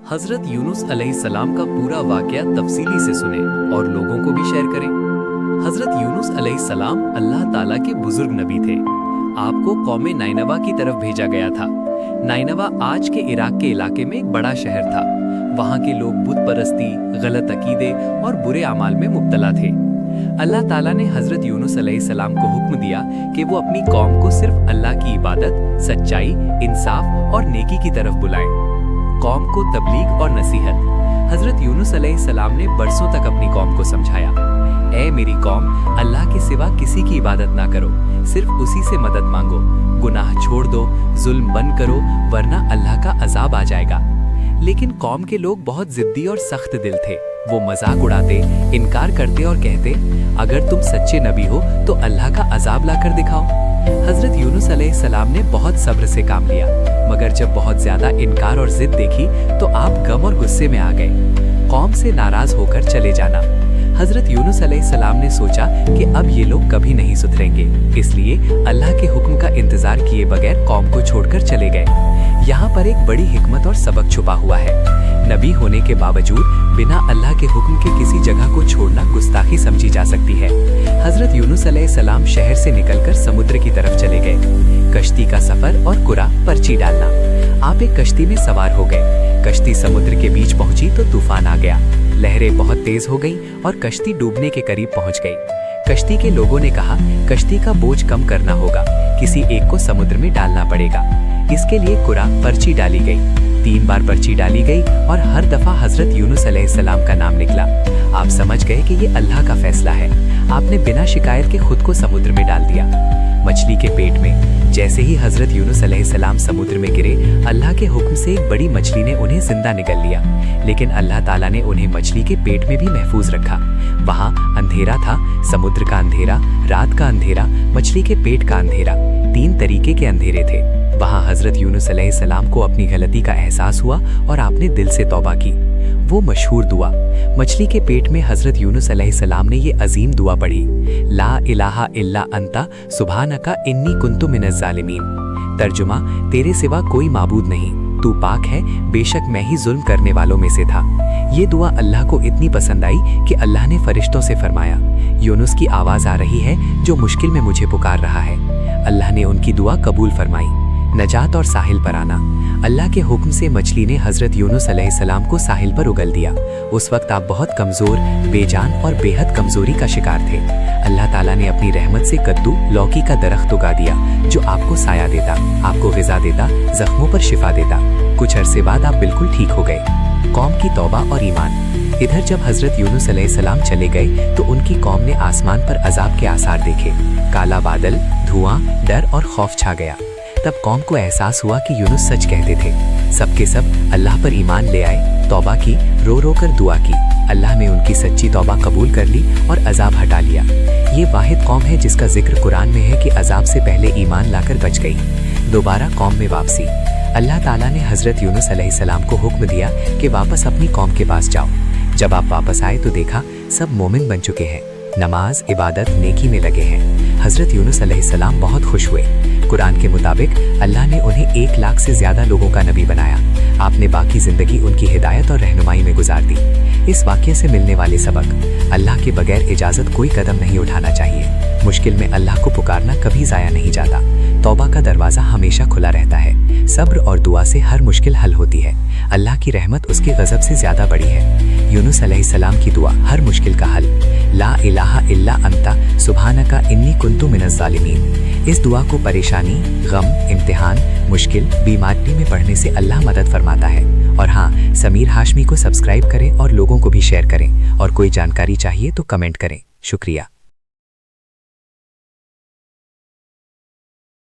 हज़रत यूनुस अलैहिस्सलाम का पूरा वाक़या तफसीली से सुने और लोगों को भी शेयर करें। हज़रत यूनुस अलैहिस्सलाम अल्लाह ताला के बुजुर्ग नबी थे। आपको कौम नाइनवा की तरफ भेजा गया था। नाइनवा आज के इराक के इलाके में एक बड़ा शहर था। वहाँ के लोग बुत परस्ती, गलत अकीदे और बुरे अमाल में मुब्तला थे। अल्लाह ताला ने हज़रत यूनुस अलैहिस्सलाम को हुक्म दिया कि वो अपनी कौम को सिर्फ अल्लाह की इबादत, सच्चाई, इंसाफ और नेकी की तरफ बुलाएं। कौम को तबलीग और नसीहत। हज़रत यूनुस अलैहिस्सलाम ने बरसों तक अपनी कौम को समझाया, ऐ मेरी कौम, अल्लाह के सिवा किसी की इबादत ना करो, सिर्फ उसी से मदद मांगो, गुनाह छोड़ दो, जुल्म बंद करो, वरना अल्लाह का अजाब आ जाएगा। लेकिन कौम के लोग बहुत जिद्दी और सख्त दिल थे। वो मजाक उड़ाते, इनकार करते और कहते, अगर तुम सच्चे नबी हो तो अल्लाह का अजाब लाकर दिखाओ। हज़रत यूनुस अलैहिस्सलाम ने बहुत सब्र से काम लिया, मगर जब बहुत ज्यादा इनकार और जिद देखी तो आप गम और गुस्से में आ गए। कौम से नाराज होकर चले जाना। हज़रत यूनुस अलैहिस्सलाम ने सोचा कि अब ये लोग कभी नहीं सुधरेंगे, इसलिए अल्लाह के हुक्म का इंतजार किए बगैर कौम को छोड़कर चले गए। यहाँ पर एक बड़ी हिकमत और सबक छुपा हुआ है। नबी होने के बावजूद बिना अल्लाह के हुक्म के किसी जगह को छोड़ना गुस्ताखी समझी जा सकती है। हज़रत यूनुस अलैहिस्सलाम शहर से निकलकर समुद्र की तरफ चले गए। कश्ती का सफर और कुरा पर्ची डालना। आप एक कश्ती में सवार हो गए। कश्ती समुद्र के बीच पहुंची तो तूफान आ गया। लहरें बहुत तेज हो गई और कश्ती डूबने के करीब पहुंच गई। कश्ती के लोगों ने कहा, कश्ती का बोझ कम करना होगा, किसी एक को समुद्र में डालना पड़ेगा। इसके लिए कुरा पर्ची डाली गई। 3 बार पर्ची डाली गई और हर दफा हज़रत यूनुस अलैहिस्सलाम का नाम निकला। आप समझ गए कि ये अल्लाह का फैसला है। आपने बिना शिकायत के खुद को समुद्र में डाल दिया, मछली के पेट में। जैसे ही हज़रत यूनुस अलैहिस्सलाम समुद्र में गिरे, अल्लाह के हुक्म से एक बड़ी मछली ने उन्हें जिंदा निगल लिया। लेकिन अल्लाह ताला ने उन्हें मछली के पेट में भी महफूज रखा। वहाँ अंधेरा था, समुद्र का अंधेरा, रात का अंधेरा, मछली के पेट का अंधेरा। 3 तरीके के अंधेरे थे। वहाँ हज़रत यूनुस अलैहिस्सलाम को अपनी गलती का एहसास हुआ और आपने दिल से तौबा की। वो मशहूर दुआ। मछली के पेट में हज़रत यूनुस अलैहिस्सलाम ने ये अजीम दुआ पढ़ी, ला इलाहा इल्ला अंता सुब्हानका इन्नी कुन्तु मिनज़ ज़ालिमीन। तर्जुमा, तेरे सिवा कोई माबूद नहीं, तू पाक है, बेशक मैं ही जुल्म करने वालों में से था। ये दुआ अल्लाह को इतनी पसंद आई कि अल्लाह ने फरिश्तों से फरमाया, यूनुस की आवाज़ आ रही है जो मुश्किल में मुझे पुकार रहा है। अल्लाह ने उनकी दुआ कबूल फरमाई। नजात और साहिल पर आना। अल्लाह के हुक्म से मछली ने हज़रत यूनुस अलैहिस्सलाम को साहिल पर उगल दिया। उस वक्त आप बहुत कमज़ोर, बेजान और बेहद कमज़ोरी का शिकार थे। अल्लाह ताला ने अपनी रहमत से कद्दू, लौकी का दरख्त उगा दिया जो आपको साया देता, आपको ग़िज़ा देता, ज़ख्मों पर शिफा देता। कुछ अरसे बाद आप बिल्कुल ठीक हो गए। कौम की तौबा और ईमान। इधर जब हज़रत यूनुस अलैहिस्सलाम चले गए तो उनकी कौम ने आसमान पर अजाब के आसार देखे। काला बादल, धुआं, डर और खौफ छा गया। तब कौम को एहसास हुआ कि यूनुस सच कहते थे। सबके सब अल्लाह पर ईमान ले आए, तौबा की, रो रो कर दुआ की। अल्लाह ने उनकी सच्ची तौबा कबूल कर ली और अजाब हटा लिया। ये वाहिद कौम है जिसका जिक्र कुरान में है कि अजाब से पहले ईमान लाकर बच गई। दोबारा कौम में वापसी। अल्लाह ताला ने हज़रत यूनुस अलैहिस्सलाम को हुक्म दिया कि वापस अपनी कौम के पास जाओ। जब आप वापस आए तो देखा सब मोमिन बन चुके हैं, नमाज, इबादत, नेकी में लगे हैं। हज़रत यूनुस अलैहिस्सलाम बहुत खुश हुए। कुरान के मुताबिक अल्लाह ने उन्हें 1 लाख से ज़्यादा लोगों का नबी बनाया। आपने बाकी ज़िंदगी उनकी हिदायत और रहनुमाई में गुजार दी। इस वाक़ये से मिलने वाले सबक, अल्लाह के बगैर इजाज़त कोई कदम नहीं उठाना चाहिए। मुश्किल में अल्लाह को पुकारना कभी ज़ाया नहीं जाता। तौबा का दरवाज़ा हमेशा खुला रहता है। सब्र और दुआ से हर मुश्किल हल होती है। अल्लाह की रहमत उसके गज़ब से ज़्यादा बड़ी है। यूनुस अलैहिस्सलाम की दुआ हर मुश्किल का हल। ला इलाहा इल्ला अंता सुब्हानका इन्नी कुन्तु मिनज़ ज़ालिमीन। इस दुआ को परेशानी, गम, इम्तिहान, मुश्किल, बीमारी में पढ़ने से अल्लाह मदद फरमाता है। और हाँ, समीर हाशमी को सब्सक्राइब करें और लोगों को भी शेयर करें। और कोई जानकारी चाहिए तो कमेंट करें। शुक्रिया।